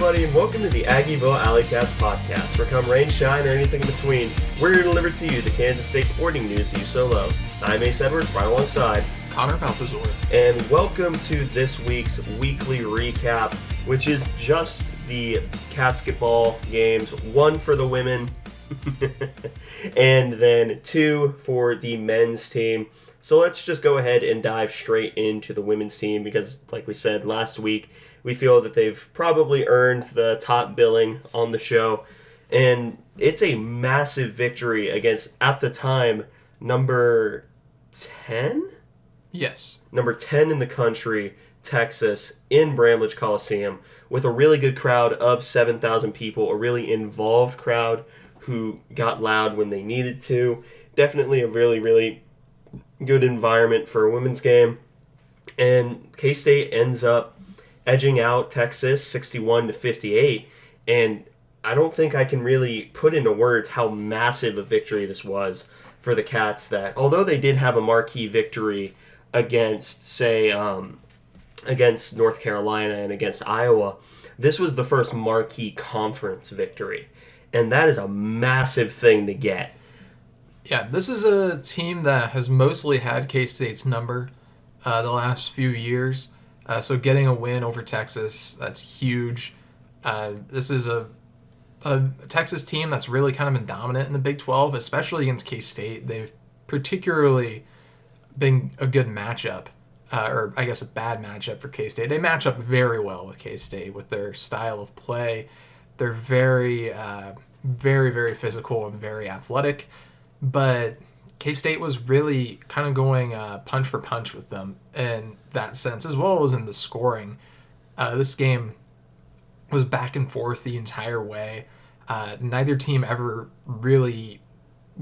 everybody, and welcome to the Aggieville Alleycats podcast. Where come rain, shine, or anything in between, we're here to deliver to you the Kansas State sporting news you so love. I'm Ace Edwards, right alongside Connor Balthazar. And welcome to this week's weekly recap, which is just the basketball games, one for the women, and then two for the men's team. So let's just go ahead and dive straight into the women's team because, like we said last week, we feel that they've probably earned the top billing on the show. And it's a massive victory against, at the time, number 10? Yes. Number 10 in the country, Texas, in Bramlage Coliseum, with a really good crowd of 7,000 people, a really involved crowd who got loud when they needed to. Definitely a really, really good environment for a women's game. And K-State ends up edging out Texas 61-58, and I don't think I can really put into words how massive a victory this was for the Cats, that although they did have a marquee victory against, say, against North Carolina and against Iowa, this was the first marquee conference victory, and that is a massive thing to get. Yeah, this is a team that has mostly had K-State's number the last few years. So getting a win over Texas, that's huge. This is a Texas team that's really kind of been dominant in the Big 12, especially against K-State. They've particularly been a good matchup, or I guess a bad matchup for K-State. They match up very well with K-State with their style of play. They're very, very physical and very athletic, but K-State was really kind of going punch for punch with them in that sense, as well as in the scoring. This game was back and forth the entire way. Neither team ever really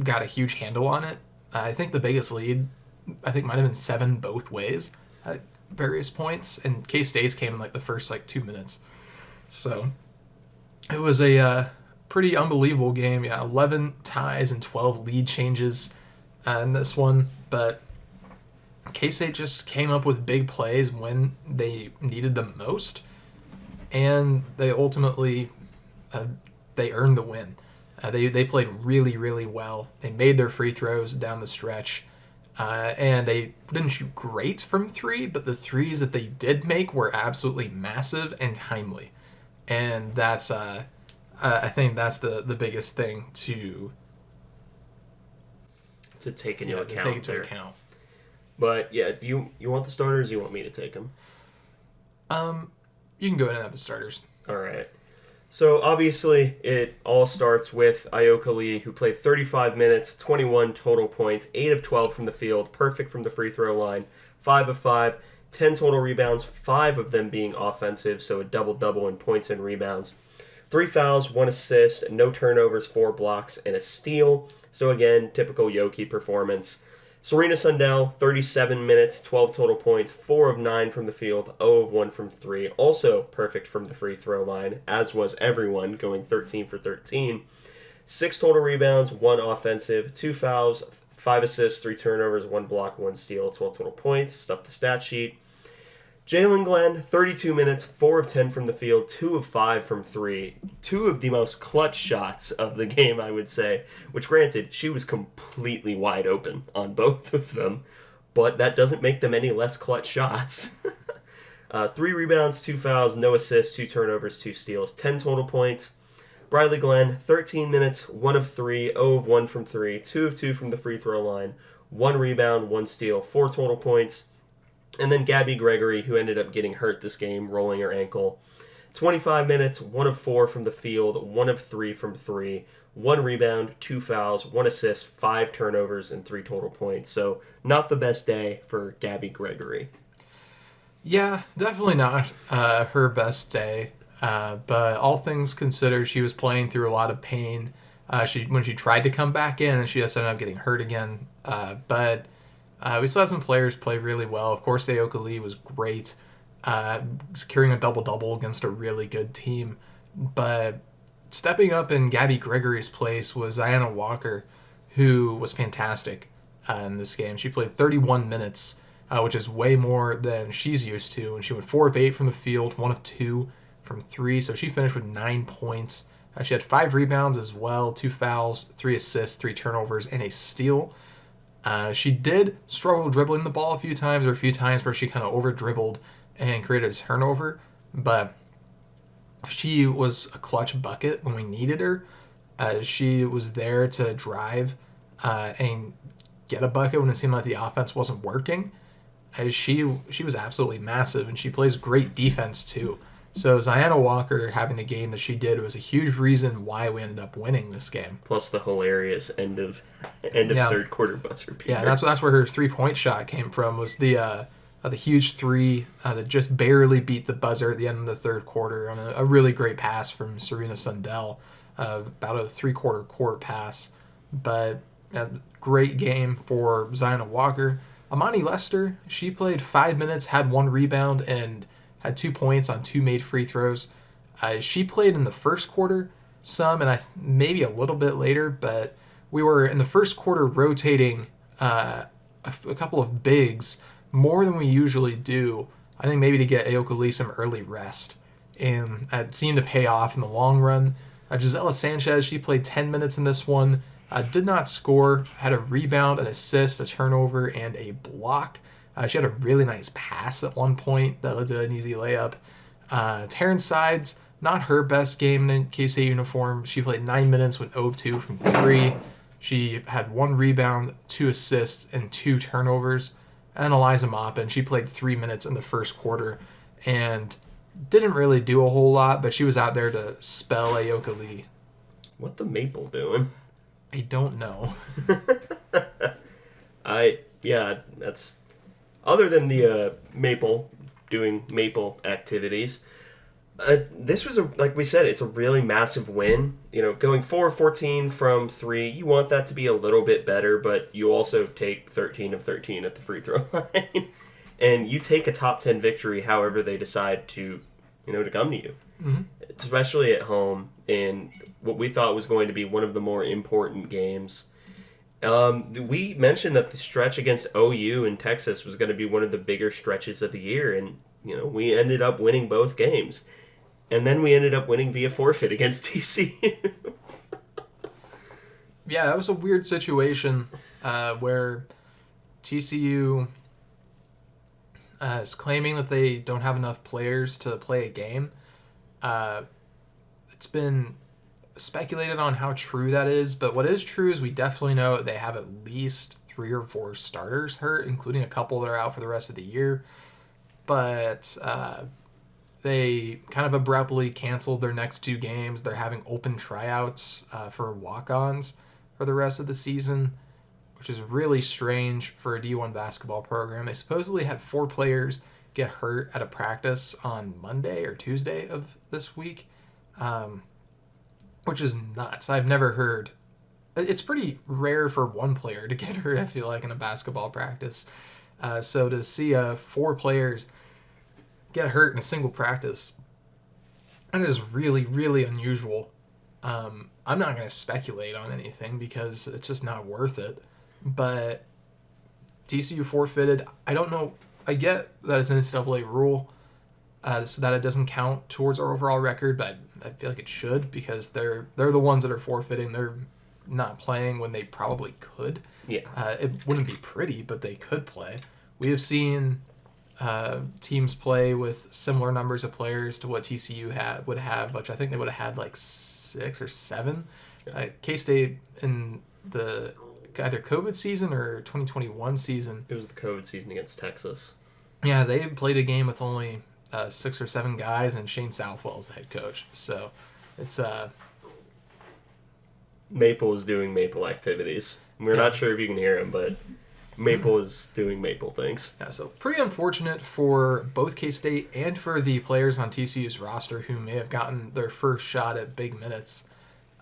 got a huge handle on it. I think the biggest lead, might have been 7 both ways at various points, and K-State's came in the first 2 minutes. So it was a pretty unbelievable game. Yeah, 11 ties and 12 lead changes in this one, but K-State just came up with big plays when they needed them most, and they ultimately they earned the win. They played really, really well. They made their free throws down the stretch, and they didn't shoot great from three, but the threes that they did make were absolutely massive and timely, and that's I think that's the biggest thing to take into account. To take into account. But yeah, do you want the starters? Or you want me to take them? You can go ahead and have the starters. All right. So obviously, it all starts with Ayoka Lee, who played 35 minutes, 21 total points, 8 of 12 from the field, perfect from the free throw line, 5 of 5, 10 total rebounds, 5 of them being offensive, so a double-double in points and rebounds. 3 fouls, 1 assist, no turnovers, 4 blocks, and a steal. So again, typical Yoki performance. Serena Sundell, 37 minutes, 12 total points, 4 of 9 from the field, 0 of 1 from 3. Also perfect from the free throw line, as was everyone, going 13 for 13. 6 total rebounds, 1 offensive, 2 fouls, 5 assists, 3 turnovers, 1 block, 1 steal, 12 total points. Stuff the stat sheet. Jalen Glenn, 32 minutes, 4 of 10 from the field, 2 of 5 from 3. 2 of the most clutch shots of the game, I would say. Which, granted, she was completely wide open on both of them. But that doesn't make them any less clutch shots. 3 rebounds, 2 fouls, no assists, 2 turnovers, 2 steals, 10 total points. Briley Glenn, 13 minutes, 1 of 3, 0 of 1 from 3, 2 of 2 from the free throw line, 1 rebound, 1 steal, 4 total points. And then Gabby Gregory, who ended up getting hurt this game, rolling her ankle. 25 minutes, 1 of 4 from the field, 1 of 3 from 3, 1 rebound, 2 fouls, 1 assist, 5 turnovers, and 3 total points. So not the best day for Gabby Gregory. Yeah, definitely not her best day. But all things considered, she was playing through a lot of pain. When she tried to come back in, and she just ended up getting hurt again. But we still had some players play really well. Of course, Ayoka Lee was great, securing a double-double against a really good team. But stepping up in Gabby Gregory's place was Diana Walker, who was fantastic in this game. She played 31 minutes, which is way more than she's used to. And she went 4 of 8 from the field, 1 of 2 from 3, so she finished with 9 points. She had 5 rebounds as well, 2 fouls, 3 assists, 3 turnovers, and a steal. She did struggle dribbling the ball a few times, or a few times where she kind of over-dribbled and created a turnover, but she was a clutch bucket when we needed her. She was there to drive and get a bucket when it seemed like the offense wasn't working. She was absolutely massive, and she plays great defense too. So Ziana Walker having the game that she did was a huge reason why we ended up winning this game. Plus the hilarious end of third quarter buzzer beater. Yeah, that's where her 3-point shot came from, was the huge 3 that just barely beat the buzzer at the end of the third quarter on a really great pass from Serena Sundell, about a 3/4 court pass. But a great game for Ziana Walker. Amani Lester, she played 5 minutes, had 1 rebound, and had 2 points on 2 made free throws. She played in the first quarter some, and maybe a little bit later, but we were in the first quarter rotating a couple of bigs more than we usually do. I think maybe to get Aoka Lee some early rest, and it seemed to pay off in the long run. Gisela Sanchez, she played 10 minutes in this one, did not score, had a rebound, an assist, a turnover, and a block. She had a really nice pass at one point that led to an easy layup. Taryn Sides, not her best game in K-State uniform. She played 9 minutes, went 0 of 2 from 3. She had 1 rebound, 2 assists, and 2 turnovers. And Eliza Maupin, she played 3 minutes in the first quarter and didn't really do a whole lot, but she was out there to spell Aoka Lee. What the Maple doing? I don't know. That's other than the Maple doing Maple activities. This was like we said, it's a really massive win. Going 4-14 from 3, you want that to be a little bit better, but you also take 13 of 13 at the free throw line, and you take a top 10 victory however they decide to come to you, especially at home in what we thought was going to be one of the more important games. We mentioned that the stretch against OU in Texas was going to be one of the bigger stretches of the year, and we ended up winning both games. And then we ended up winning via forfeit against TCU. Yeah, that was a weird situation where TCU is claiming that they don't have enough players to play a game. It's been speculated on how true that is, but what is true is we definitely know they have at least 3 or 4 starters hurt, including a couple that are out for the rest of the year. But they kind of abruptly canceled their next 2 games. They're having open tryouts for walk-ons for the rest of the season, which is really strange for a D1 basketball program. They supposedly had 4 players get hurt at a practice on Monday or Tuesday of this week, which is nuts. I've never heard. It's pretty rare for 1 player to get hurt, I feel like, in a basketball practice. So to see 4 players get hurt in a single practice, that is really, really unusual. I'm not going to speculate on anything because it's just not worth it. But TCU forfeited. I don't know. I get that it's an NCAA rule so that it doesn't count towards our overall record, but I feel like it should because they're the ones that are forfeiting. They're not playing when they probably could. Yeah. It wouldn't be pretty, but they could play. We have seen teams play with similar numbers of players to what TCU would have, which I think they would have had like 6 or 7. Yeah. K-State in the either COVID season or 2021 season. It was the COVID season against Texas. Yeah, they played a game with only 6 or 7 guys, and Shane Southwell is the head coach. So it's Maple is doing Maple activities. We're not sure if you can hear him, but Maple is doing Maple things. Yeah, so pretty unfortunate for both K-State and for the players on TCU's roster who may have gotten their first shot at big minutes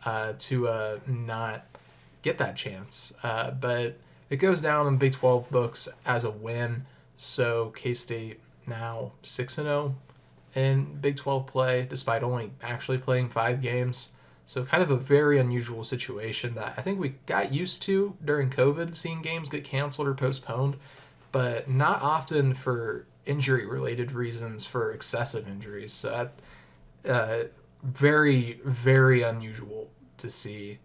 to not get that chance. But it goes down in Big 12 books as a win. So K-State now 6-0 in Big 12 play, despite only actually playing 5 games. So kind of a very unusual situation that I think we got used to during COVID, seeing games get canceled or postponed, but not often for injury-related reasons, for excessive injuries. So Very, very unusual to see.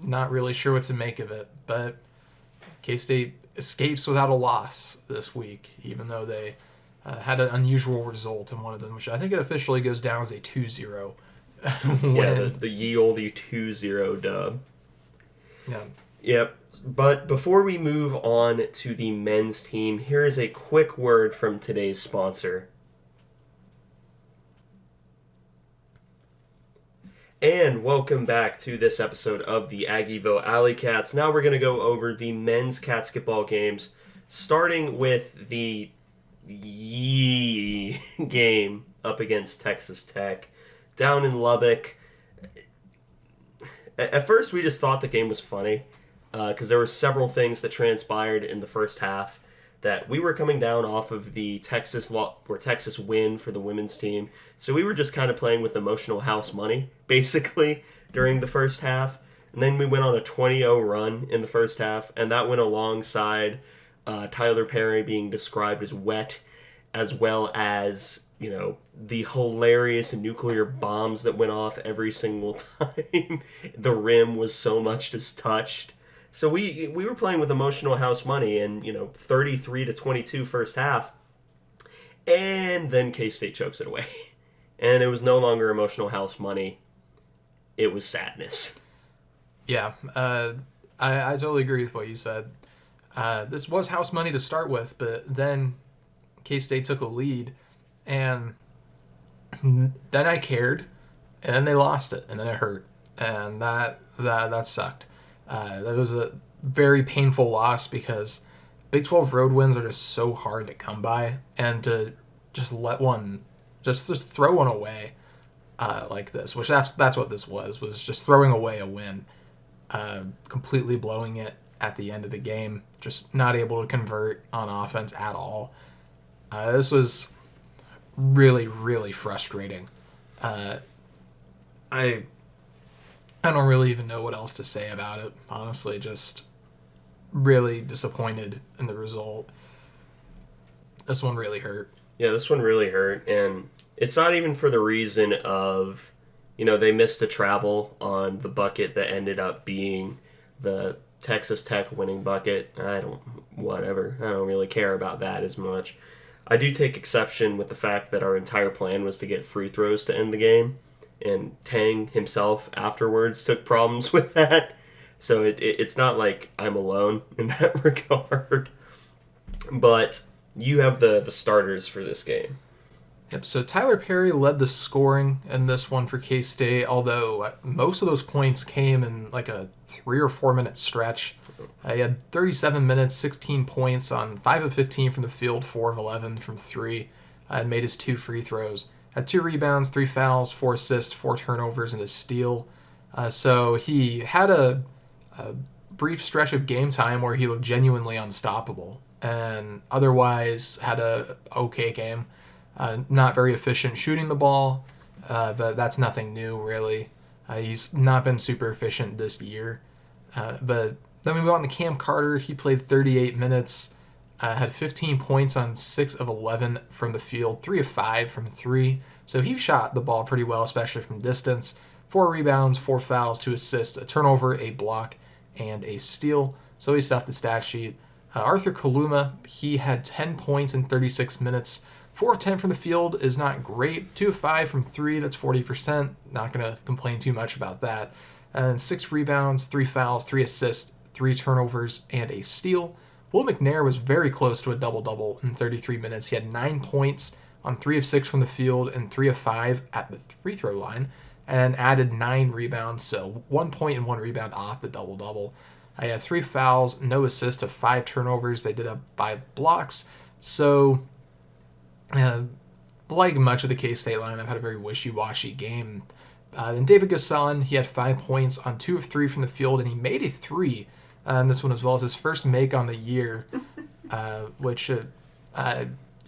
Not really sure what to make of it, but K-State escapes without a loss this week, even though they had an unusual result in one of them, which I think it officially goes down as a 2-0 win. Yeah, the ye olde 2-0 dub. Yeah. Yep. But before we move on to the men's team, here is a quick word from today's sponsor. And welcome back to this episode of the Aggieville Alleycats. Now we're going to go over the men's catsketball games, starting with the game up against Texas Tech down in Lubbock. At first, we just thought the game was funny because there were several things that transpired in the first half that we were coming down off of the Texas win for the women's team. So we were just kind of playing with emotional house money, basically, during the first half. And then we went on a 20-0 run in the first half, and that went alongside Tyler Perry being described as wet, as well as, the hilarious nuclear bombs that went off every single time the rim was so much as touched. So we were playing with emotional house money and, 33-22 first half. And then K-State chokes it away. And it was no longer emotional house money. It was sadness. Yeah, I totally agree with what you said. This was house money to start with, but then K-State took a lead, and then I cared, and then they lost it, and then it hurt, and that sucked. That was a very painful loss because Big 12 road wins are just so hard to come by, and to just let one, just throw one away like this, which that's what this was just throwing away a win, completely blowing it at the end of the game, just not able to convert on offense at all. This was really, really frustrating. I don't really even know what else to say about it. Honestly, just really disappointed in the result. This one really hurt. Yeah, this one really hurt, and it's not even for the reason of, they missed a travel on the bucket that ended up being the Texas Tech winning bucket. I don't really care about that as much. I do take exception with the fact that our entire plan was to get free throws to end the game, and Tang himself afterwards took problems with that. So it's not like I'm alone in that regard. But you have the starters for this game. Yep, so Tyler Perry led the scoring in this one for K-State, although most of those points came in like a 3 or 4 minute stretch. He had 37 minutes, 16 points on 5 of 15 from the field, 4 of 11 from 3, and made his 2 free throws. Had 2 rebounds, 3 fouls, 4 assists, 4 turnovers, and a steal. So he had a brief stretch of game time where he looked genuinely unstoppable, and otherwise had a okay game. Not very efficient shooting the ball, but that's nothing new, really. He's not been super efficient this year. But then we move on to Cam Carter. He played 38 minutes, had 15 points on 6 of 11 from the field, 3 of 5 from 3. So he shot the ball pretty well, especially from distance. 4 rebounds, 4 fouls, 2 assists, a turnover, a block, and a steal. So he stuffed the stat sheet. Arthur Kaluma, he had 10 points in 36 minutes. 4 of 10 from the field is not great. 2 of 5 from 3, that's 40%. Not going to complain too much about that. And 6 rebounds, 3 fouls, 3 assists, 3 turnovers, and a steal. Will McNair was very close to a double-double in 33 minutes. He had 9 points on 3 of 6 from the field and 3 of 5 at the free throw line, and added 9 rebounds, so 1 point and 1 rebound off the double-double. I had 3 fouls, no assists, of 5 turnovers. They did have 5 blocks. So, like much of the K-State lineup, had a very wishy-washy game. Then David Gasson, he had 5 points on 2 of 3 from the field, and he made a 3 on this one as well as his first make on the year, which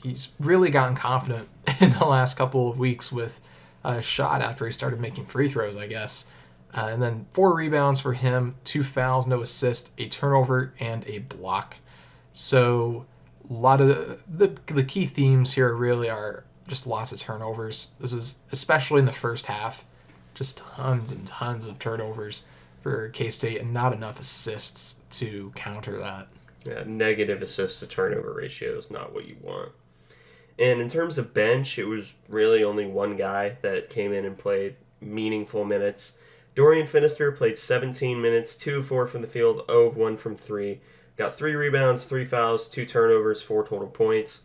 he's really gotten confident in the last couple of weeks with a shot after he started making free throws, I guess. And then 4 rebounds for him, 2 fouls, no assist, a turnover, and a block. So a lot of the key themes here really are just lots of turnovers. This was, especially in the first half, just tons and tons of turnovers for K-State and not enough assists to counter that. Yeah, negative assist to turnover ratio is not what you want. And in terms of bench, it was really only one guy that came in and played meaningful minutes. Dorian Finister played 17 minutes, 2 of 4 from the field, 0 of 1 from 3. Got 3 rebounds, 3 fouls, 2 turnovers, 4 total points.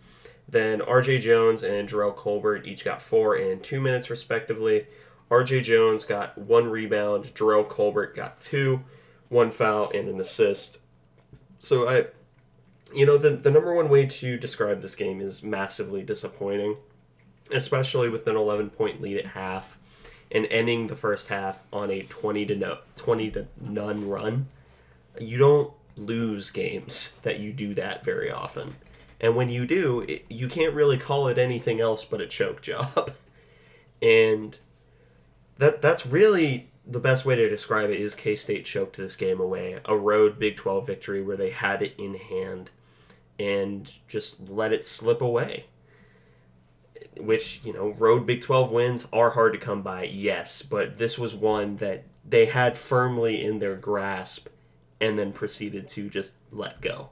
Then R.J. Jones and Jarrell Colbert each got 4 and 2 minutes respectively. R.J. Jones got 1 rebound, Jarrell Colbert got 2, 1 foul, and an assist. So the number one way to describe this game is massively disappointing, especially with an 11-point lead at half and ending the first half on a 20 to none run. You don't lose games that you do that very often. And when you do, you can't really call it anything else but a choke job. And that's really the best way to describe it is K-State choked this game away. A road Big 12 victory where they had it in hand and just let it slip away. Which, road Big 12 wins are hard to come by, yes, but this was one that they had firmly in their grasp and then proceeded to just let go.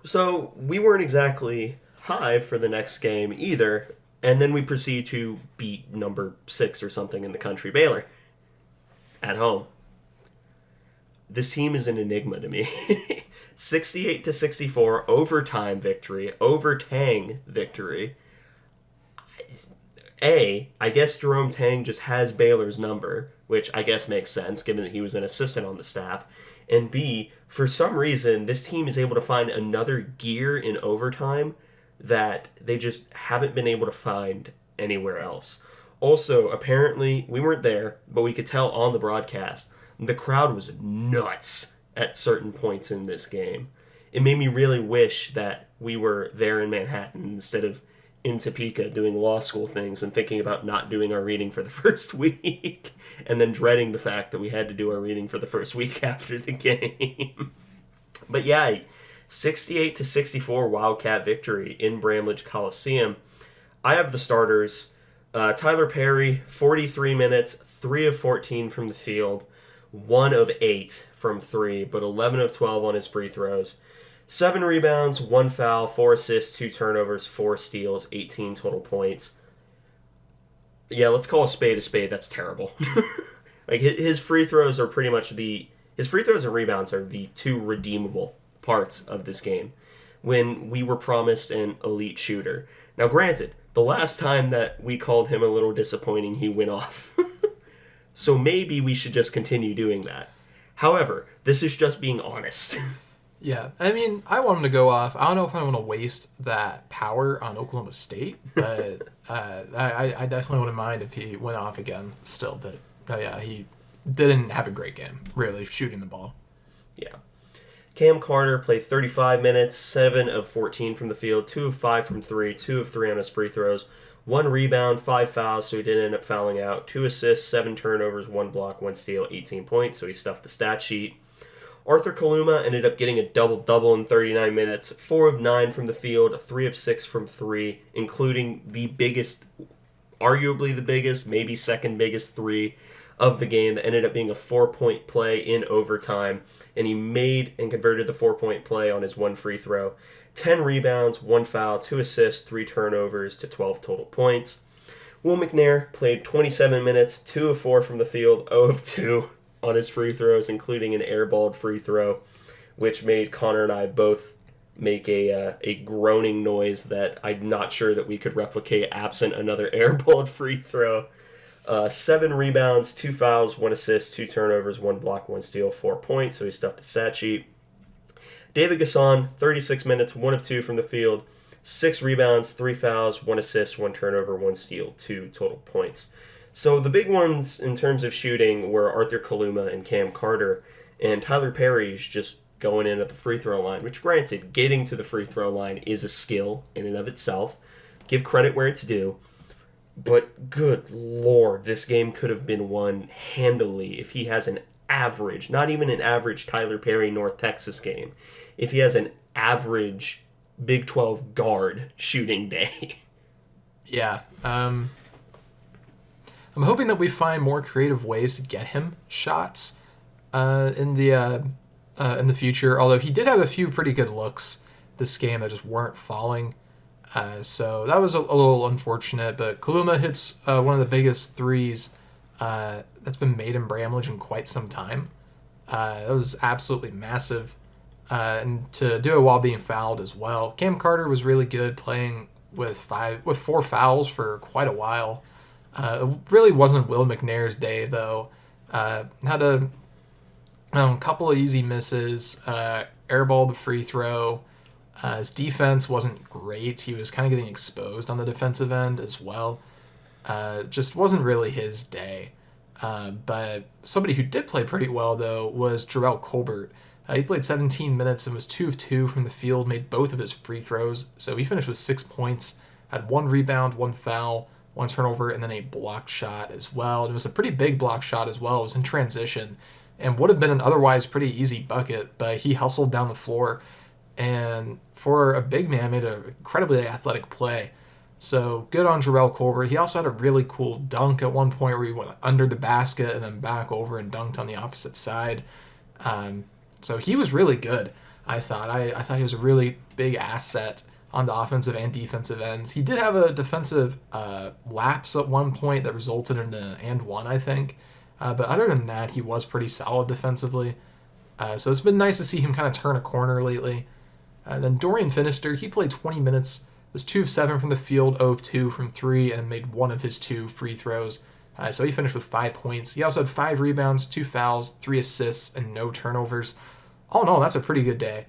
So we weren't exactly high for the next game either, and then we proceed to beat number 6 or something in the country, Baylor, at home. This team is an enigma to me. 68-64 overtime victory, over Tang victory. I guess Jerome Tang just has Baylor's number, which I guess makes sense given that he was an assistant on the staff. And B, for some reason, this team is able to find another gear in overtime that they just haven't been able to find anywhere else. Also, apparently, we weren't there, but we could tell on the broadcast, the crowd was nuts at certain points in this game. It made me really wish that we were there in Manhattan instead of in Topeka doing law school things and thinking about not doing our reading for the first week and then dreading the fact that we had to do our reading for the first week after the game. But yeah, 68-64 Wildcat victory in Bramlage Coliseum. I have the starters. Tyler Perry, 43 minutes, 3 of 14 from the field, 1 of 8 from 3, but 11 of 12 on his free throws. 7 rebounds, 1 foul, 4 assists, 2 turnovers, 4 steals, 18 total points. Yeah, let's call a spade, that's terrible. Like, his free throws are pretty much his free throws and rebounds are the 2 redeemable parts of this game when we were promised an elite shooter. Now, granted, the last time that we called him a little disappointing, he went off. So maybe we should just continue doing that. However, this is just being honest. Yeah, I mean, I want him to go off. I don't know if I want to waste that power on Oklahoma State, but I definitely wouldn't mind if he went off again still. But yeah, he didn't have a great game, really, shooting the ball. Yeah. Cam Carter played 35 minutes, 7 of 14 from the field, 2 of 5 from 3, 2 of 3 on his free throws, 1 rebound, 5 fouls, so he didn't end up fouling out, 2 assists, 7 turnovers, 1 block, 1 steal, 18 points, so he stuffed the stat sheet. Arthur Kaluma ended up getting a double-double in 39 minutes, 4 of 9 from the field, 3 of 6 from 3, including the biggest, arguably the biggest, maybe second biggest 3 of the game that ended up being a 4-point play in overtime, and he made and converted the 4-point play on his 1 free throw. 10 rebounds, 1 foul, 2 assists, 3 turnovers to 12 total points. Will McNair played 27 minutes, 2 of 4 from the field, 0 of 2 on his free throws, including an airballed free throw, which made Connor and I both make a groaning noise that I'm not sure that we could replicate absent another airballed free throw. 7 rebounds, 2 fouls, 1 assist, 2 turnovers, 1 block, 1 steal, 4 points, so he stuffed the stat sheet. David Gasson, 36 minutes, 1 of 2 from the field, 6 rebounds, 3 fouls, 1 assist, 1 turnover, 1 steal, 2 total points. So the big ones in terms of shooting were Arthur Kaluma and Cam Carter, and Tyler Perry's just going in at the free throw line, which granted, getting to the free throw line is a skill in and of itself. Give credit where it's due. But good Lord, this game could have been won handily if he has an average, not even an average Tyler Perry North Texas game. If he has an average Big 12 guard shooting day. Yeah. I'm hoping that we find more creative ways to get him shots in the future. Although he did have a few pretty good looks this game that just weren't falling. So that was a little unfortunate. But Kaluma hits one of the biggest threes that's been made in Bramlage in quite some time. That was absolutely massive. And to do it while being fouled as well. Cam Carter was really good playing with 4 fouls for quite a while. It really wasn't Will McNair's day though. Had a couple of easy misses, airballed the free throw. His defense wasn't great. He was kind of getting exposed on the defensive end as well. Just wasn't really his day. But somebody who did play pretty well though was Jarrell Colbert. He played 17 minutes and was 2 of 2 from the field, made both of his free throws. So he finished with 6 points, had 1 rebound, 1 foul, 1 turnover, and then a blocked shot as well. And it was a pretty big block shot as well. It was in transition and would have been an otherwise pretty easy bucket, but he hustled down the floor and for a big man made an incredibly athletic play. So good on Jarrell Colbert. He also had a really cool dunk at one point where he went under the basket and then back over and dunked on the opposite side. So he was really good, I thought. I thought he was a really big asset on the offensive and defensive ends. He did have a defensive lapse at one point that resulted in an and one, I think. But other than that, he was pretty solid defensively. So it's been nice to see him kind of turn a corner lately. Then Dorian Finister, he played 20 minutes, was 2 of 7 from the field, 0 of 2 from 3, and made 1 of his 2 free throws. So he finished with 5 points. He also had 5 rebounds, 2 fouls, 3 assists, and no turnovers. All in all, that's a pretty good day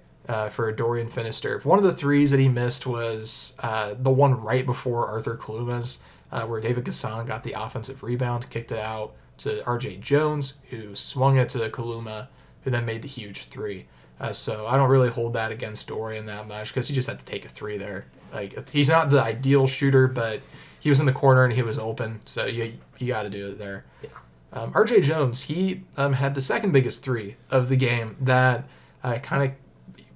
for Dorian Finister. One of the threes that he missed was the one right before Arthur Kaluma's, where David Gasson got the offensive rebound, kicked it out to R.J. Jones, who swung it to Kaluma, who then made the huge 3. So I don't really hold that against Dorian that much because he just had to take a 3 there. Like, he's not the ideal shooter, but he was in the corner and he was open, so you got to do it there. Yeah. R.J. Jones, he had the second biggest 3 of the game that kind of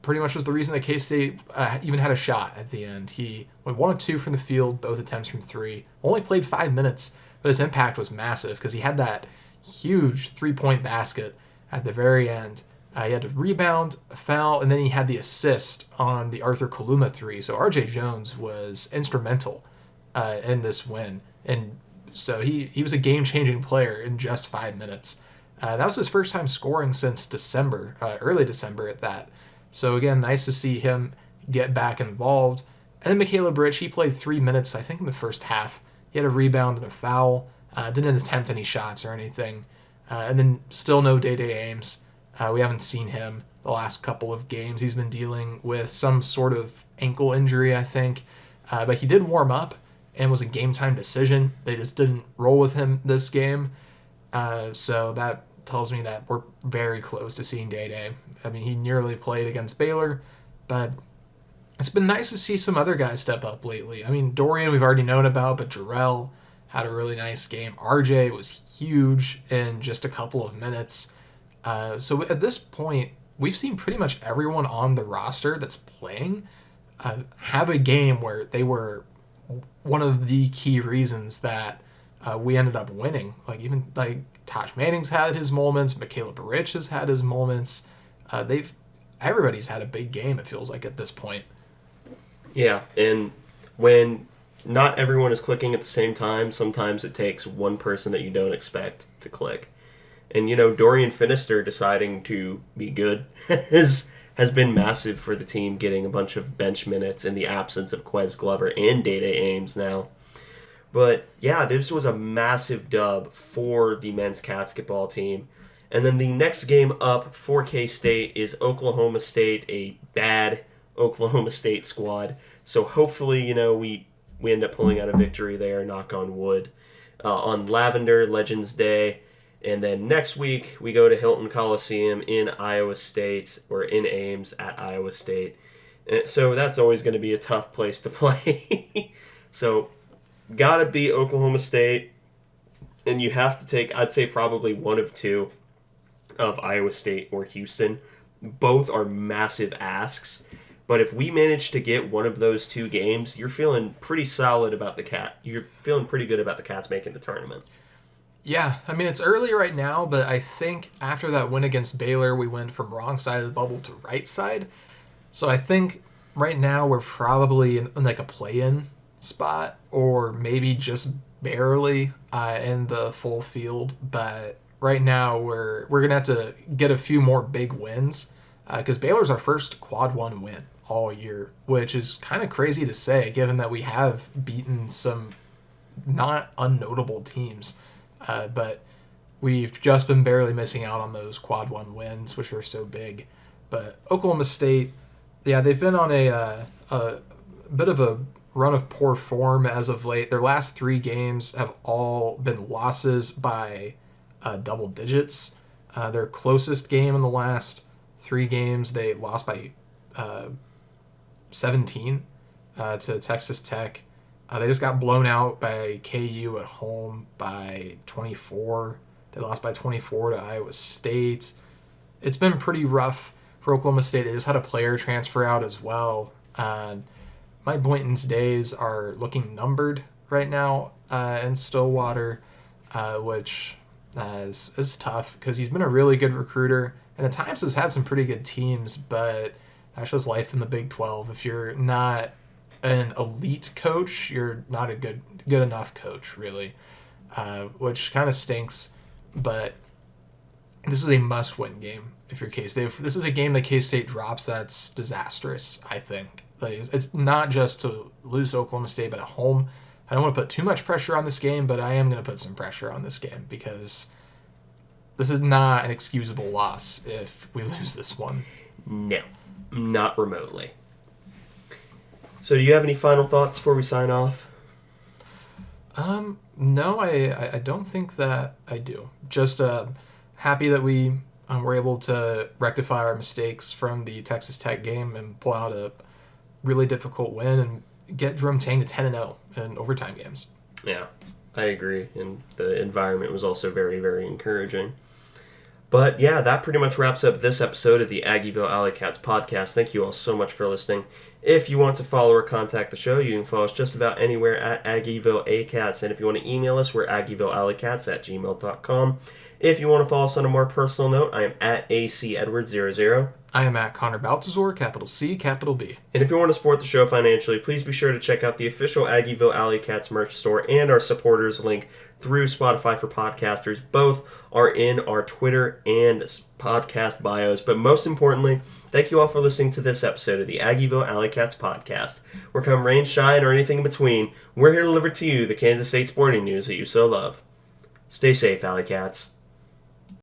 pretty much was the reason that K-State even had a shot at the end. He went 1 of 2 from the field, both attempts from 3. Only played 5 minutes, but his impact was massive because he had that huge 3-point basket at the very end. He had a rebound, a foul, and then he had the assist on the Arthur Kaluma 3. So R.J. Jones was instrumental in this win. And so he was a game-changing player in just 5 minutes. That was his first time scoring since December, early December at that. So again, nice to see him get back involved. And then Caleb Rich, he played 3 minutes, I think, in the first half. He had a rebound and a foul. Didn't attempt any shots or anything. And then still no Day-Day Ames. We haven't seen him the last couple of games. He's been dealing with some sort of ankle injury, I think. But he did warm up and was a game-time decision. They just didn't roll with him this game. So that tells me that we're very close to seeing Day-Day. I mean, he nearly played against Baylor, but it's been nice to see some other guys step up lately. I mean, Dorian we've already known about, but Jarrell had a really nice game. RJ was huge in just a couple of minutes. So at this point, we've seen pretty much everyone on the roster that's playing have a game where they were one of the key reasons that we ended up winning. Like even like Tosh Manning's had his moments, Caleb Rich has had his moments. Everybody's had a big game, it feels like, at this point. Yeah, and when not everyone is clicking at the same time, sometimes it takes one person that you don't expect to click. And, Dorian Finister deciding to be good has been massive for the team, getting a bunch of bench minutes in the absence of Quez Glover and Day-Day Ames now. But, yeah, this was a massive dub for the men's basketball team. And then the next game up for K-State is Oklahoma State, a bad Oklahoma State squad. So hopefully, we end up pulling out a victory there, knock on wood, on Lavender Legends Day. And then next week, we go to Hilton Coliseum in Iowa State, or in Ames at Iowa State. And so that's always going to be a tough place to play. So, got to beat Oklahoma State. And you have to take, I'd say, probably one of two of Iowa State or Houston. Both are massive asks. But if we manage to get one of those 2 games, you're feeling pretty solid about the Cat. You're feeling pretty good about the Cats making the tournament. Yeah, I mean, it's early right now, but I think after that win against Baylor, we went from wrong side of the bubble to right side. So I think right now we're probably in like a play-in spot, or maybe just barely in the full field. But right now we're gonna have to get a few more big wins because Baylor's our first quad 1 win all year, which is kind of crazy to say given that we have beaten some not unnotable teams. But we've just been barely missing out on those quad 1 wins, which are so big. But Oklahoma State, yeah, they've been on a bit of a run of poor form as of late. Their last 3 games have all been losses by double digits. Their closest game in the last 3 games, they lost by 17 to Texas Tech. They just got blown out by KU at home by 24. They lost by 24 to Iowa State. It's been pretty rough for Oklahoma State. They just had a player transfer out as well. Mike Boynton's days are looking numbered right now in Stillwater, which is tough because he's been a really good recruiter and at times has had some pretty good teams, but that's just life in the Big 12. If you're not an elite coach, you're not a good enough coach, really, which kind of stinks. But this is a must-win game if you're K-State. If this is a game that K-State drops, that's disastrous, I think. Like, it's not just to lose to Oklahoma State, but at home. I don't want to put too much pressure on this game, but I am going to put some pressure on this game because this is not an excusable loss if we lose this one. No, not remotely. So do you have any final thoughts before we sign off? No, I don't think that I do. Just happy that we were able to rectify our mistakes from the Texas Tech game and pull out a really difficult win and get Jerome Tang to 10-0 in overtime games. Yeah, I agree. And the environment was also very, very encouraging. But yeah, that pretty much wraps up this episode of the Aggieville Alleycats podcast. Thank you all so much for listening. If you want to follow or contact the show, you can follow us just about anywhere at Aggieville Alleycats. And if you want to email us, we're AggievilleAlleycats@gmail.com. If you want to follow us on a more personal note, I am at ACEdward00. I am at Connor Baltazar, capital C, capital B. And if you want to support the show financially, please be sure to check out the official Aggieville Alleycats merch store and our supporters link through Spotify for Podcasters. Both are in our Twitter and podcast bios. But most importantly, thank you all for listening to this episode of the Aggieville Alleycats podcast. Where come rain, shine, or anything in between, we're here to deliver to you the Kansas State sporting news that you so love. Stay safe, Alleycats.